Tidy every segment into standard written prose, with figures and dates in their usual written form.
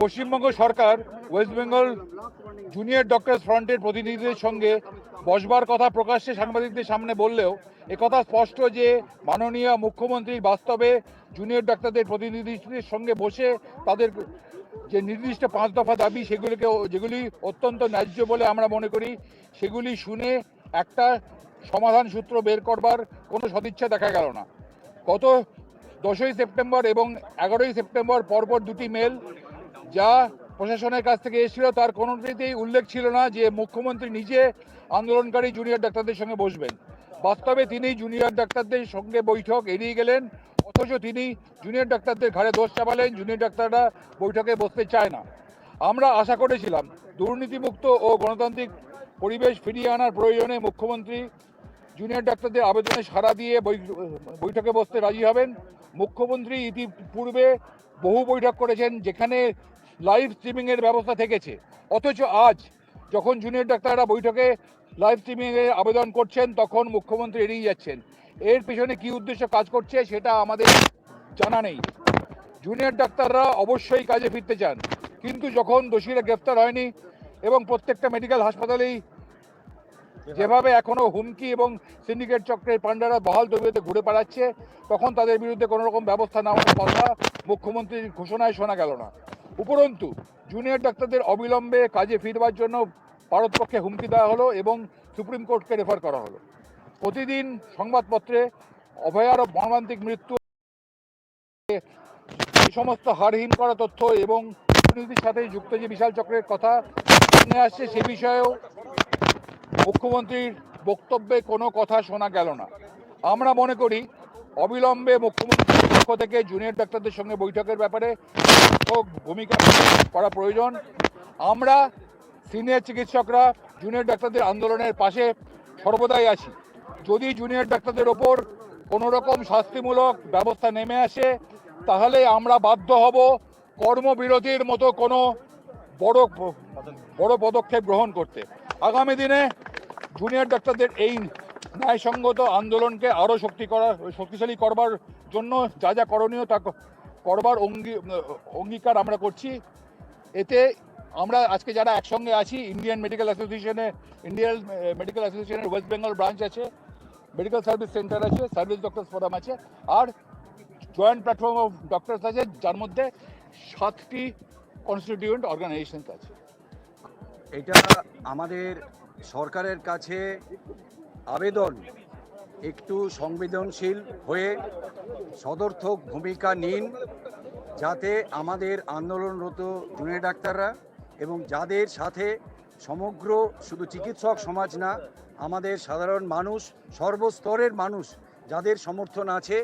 পশ্চিমবঙ্গ সরকার West Bengal junior doctors ফ্রন্টের প্রতিনিধিদের সঙ্গে বসবার কথা প্রকাশ্যে সাংবাদিকদের সামনে বললেও একথা স্পষ্ট যে মাননীয় মুখ্যমন্ত্রী বাস্তবে জুনিয়র ডাক্তারদের প্রতিনিধিদের সঙ্গে বসে তাদের যে নির্দিষ্ট 5 দফা দাবি যেগুলি অত্যন্ত ন্যায্য বলে আমরা মনে করি, সেগুলি শুনে একটা সমাধান সূত্র বের করবার কোনো সদিচ্ছা দেখা গেল না। গত 10ই সেপ্টেম্বর এবং 11ই সেপ্টেম্বর পরপর দুটি মেল যা প্রশাসনের কাছ থেকে এসেছিল, তার কোনোটিতেই উল্লেখ ছিল না যে মুখ্যমন্ত্রী নিজে আন্দোলনকারী জুনিয়র ডাক্তারদের সঙ্গে বসবেন। বাস্তবে তিনি জুনিয়র ডাক্তারদের সঙ্গে বৈঠক এড়িয়ে গেলেন, অথচ তিনি জুনিয়র ডাক্তারদের ঘাড়ে দোষ চাপালেন। জুনিয়র ডাক্তাররা বৈঠকে বসতে চায় না। আমরা আশা করেছিলাম দুর্নীতিমুক্ত ও গণতান্ত্রিক পরিবেশ ফিরিয়ে আনার প্রয়োজনে মুখ্যমন্ত্রী জুনিয়র ডাক্তারদের আবেদনে সাড়া দিয়ে বৈঠকে বসতে রাজি হবেন। মুখ্যমন্ত্রী ইতিপূর্বে বহু বৈঠক করেছেন যেখানে লাইভ স্ট্রিমিংয়ের ব্যবস্থা থেকেছে, অথচ আজ যখন জুনিয়র ডাক্তাররা বৈঠকে লাইভ স্ট্রিমিংয়ের আবেদন করছেন তখন মুখ্যমন্ত্রী এড়িয়ে যাচ্ছেন। এর পিছনে কী উদ্দেশ্য কাজ করছে সেটা আমাদের জানা নেই। জুনিয়র ডাক্তাররা অবশ্যই কাজে ফিরতে চান, কিন্তু যখন দোষীরা গ্রেফতার হয়নি এবং প্রত্যেকটা মেডিকেল হাসপাতালেই যেভাবে এখনো হুমকি এবং সিন্ডিকেট চক্রের পান্ডারা বহাল তবিয়তে ঘুরে বেড়াচ্ছে, তখন তাদের বিরুদ্ধে কোনো রকম ব্যবস্থা নেওয়ার কথা মুখ্যমন্ত্রীর ঘোষণায় শোনা গেল না। উপরন্তু জুনিয়র ডাক্তারদের অবিলম্বে কাজে ফিরবার জন্য ভারতপক্ষে হুমকি দেওয়া হলো এবং সুপ্রিম কোর্টকে রেফার করা হলো। প্রতিদিন সংবাদপত্রে অভয়ার মর্মান্তিক মৃত্যু, এই সমস্ত হারহীন করা তথ্য এবং দুর্নীতির সাথে যুক্ত যে বিশাল চক্রের কথা সামনে আসছে, সে বিষয়েও মুখ্যমন্ত্রীর বক্তব্যে কোনো কথা শোনা গেল না। আমরা মনে করি অবিলম্বে মুখ্যমন্ত্রীর পক্ষ থেকে জুনিয়র ডাক্তারদের সঙ্গে বৈঠকের ব্যাপারে ভূমিকা করা প্রয়োজন। আমরা সিনিয়র চিকিৎসকরা জুনিয়র ডাক্তারদের আন্দোলনের পাশে সর্বদাই আছি। যদি জুনিয়র ডাক্তারদের ওপর কোনো রকম শাস্তিমূলক ব্যবস্থা নেমে আসে, তাহলে আমরা বাধ্য হব কর্মবিরতির মতো কোনো বড় পদক্ষেপ গ্রহণ করতে। আগামী দিনে জুনিয়র ডাক্তারদের এই ন্যায়সঙ্গত আন্দোলনকে আরও শক্তিশালী করবার জন্য যা যা করণীয় তা করবার অঙ্গীকার আমরা করছি। এতে আমরা আজকে যারা একসঙ্গে আছি, ইন্ডিয়ান মেডিকেল অ্যাসোসিয়েশনের ওয়েস্ট বেঙ্গল ব্রাঞ্চ আছে, মেডিকেল সার্ভিস সেন্টার আছে, সার্ভিস ডক্টরস ফোরাম আছে, আর জয়েন্ট প্ল্যাটফর্ম অফ ডক্টরস আছে, যার মধ্যে 7টি কনস্টিটিউয়েন্ট অর্গানাইজেশন আছে। এটা আমাদের সরকারের কাছে আবেদন, একটু সংবেদনশীল হয়ে সদর্থক ভূমিকা নিন, যাতে আমাদের আন্দোলনরত জুনিয়র ডাক্তাররা এবং যাদের সাথে সমগ্র শুধু চিকিৎসক সমাজ না, আমাদের সাধারণ মানুষ, সর্বস্তরের মানুষ যাদের সমর্থন আছে।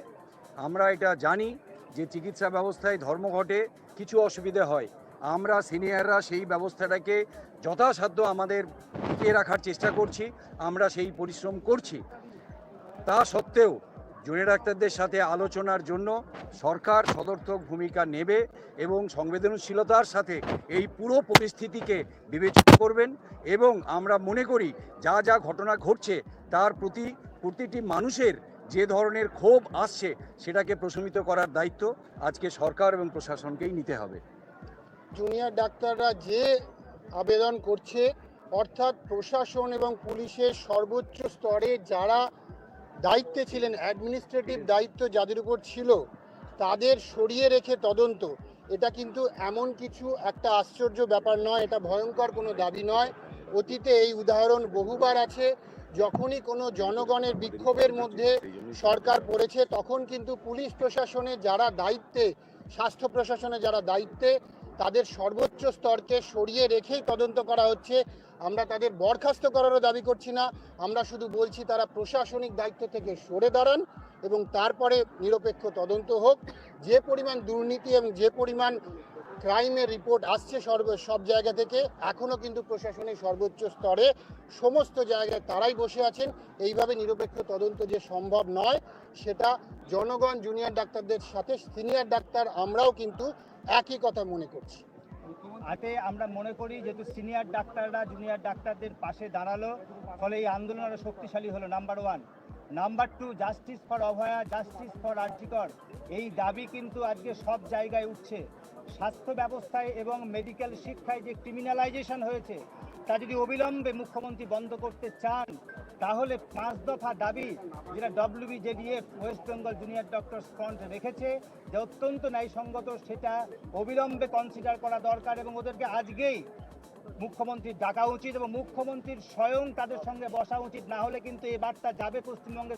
আমরা এটা জানি যে চিকিৎসা ব্যবস্থায় ধর্মঘটে কিছু অসুবিধে হয়, আমরা সিনিয়ররা সেই ব্যবস্থাটাকে যথাসাধ্য আমাদের টিকিয়ে রাখার চেষ্টা করছি, আমরা সেই পরিশ্রম করছি। তা সত্ত্বেও জুনিয়র ডাক্তারদের সাথে আলোচনার জন্য সরকার সদর্থক ভূমিকা নেবে এবং সংবেদনশীলতার সাথে এই পুরো পরিস্থিতিকে বিবেচনা করবেন। এবং আমরা মনে করি যা যা ঘটনা ঘটছে তার প্রতি প্রতিটি মানুষের যে ধরনের ক্ষোভ আসছে সেটাকে প্রশমিত করার দায়িত্ব আজকে সরকার এবং প্রশাসনকেই নিতে হবে। জুনিয়র ডাক্তাররা যে আবেদন করছে, অর্থাৎ প্রশাসন এবং পুলিশের সর্বোচ্চ স্তরে যারা দায়িত্বে ছিলেন, অ্যাডমিনিস্ট্রেটিভ দায়িত্ব যাদের উপর ছিল, তাদের সরিয়ে রেখে তদন্ত, এটা কিন্তু এমন কিছু একটা আশ্চর্য ব্যাপার নয়, এটা ভয়ঙ্কর কোনো দাবি নয়। অতীতে এই উদাহরণ বহুবার আছে। যখনই কোনো জনগণের বিক্ষোভের মধ্যে সরকার পড়েছে, তখন কিন্তু পুলিশ প্রশাসনে যারা দায়িত্বে, স্বাস্থ্য প্রশাসনে যারা দায়িত্বে, তাদের সর্বোচ্চ স্তরকে সরিয়ে রেখেই তদন্ত করা হচ্ছে। আমরা তাদের বরখাস্ত করারও দাবি করছি না, আমরা শুধু বলছি তারা প্রশাসনিক দায়িত্ব থেকে সরে দাঁড়ান এবং তারপরে নিরপেক্ষ তদন্ত হোক। যে পরিমাণ দুর্নীতি এবং যে পরিমাণ ক্রাইমের রিপোর্ট আসছে সব জায়গা থেকে, এখনও কিন্তু প্রশাসনের সর্বোচ্চ স্তরে সমস্ত জায়গায় তারাই বসে আছেন। এইভাবে নিরপেক্ষ তদন্ত যে সম্ভব নয়, সেটা জনগণ জুনিয়র ডাক্তারদের সাথে সিনিয়র ডাক্তার আমরাও কিন্তু একই কথা মনে করছি। আতে আমরা মনে করি যেহেতু সিনিয়র ডাক্তাররা জুনিয়র ডাক্তারদের পাশে দাঁড়ালো, ফলে এই আন্দোলন আরও শক্তিশালী হলো। Number 1, number 2, justice for Abhaya, justice for RG Kar, এই দাবি কিন্তু আজকে সব জায়গায় উঠছে। স্বাস্থ্য ব্যবস্থায় এবং মেডিকেল শিক্ষায় যে ক্রিমিনালাইজেশন হয়েছে তা যদি অবিলম্বে মুখ্যমন্ত্রী বন্ধ করতে চান, তাহলে 5 দফা দাবি যেটা WBJDF West Bengal junior doctors front রেখেছে, যে অত্যন্ত ন্যায়সঙ্গত, সেটা অবিলম্বে কনসিডার করা দরকার এবং ওদেরকে আজকেই মুখ্যমন্ত্রীর ডাকা উচিত এবং মুখ্যমন্ত্রীর স্বয়ং তাদের সঙ্গে বসা উচিত। না হলে কিন্তু এই বার্তা যাবে পশ্চিমবঙ্গের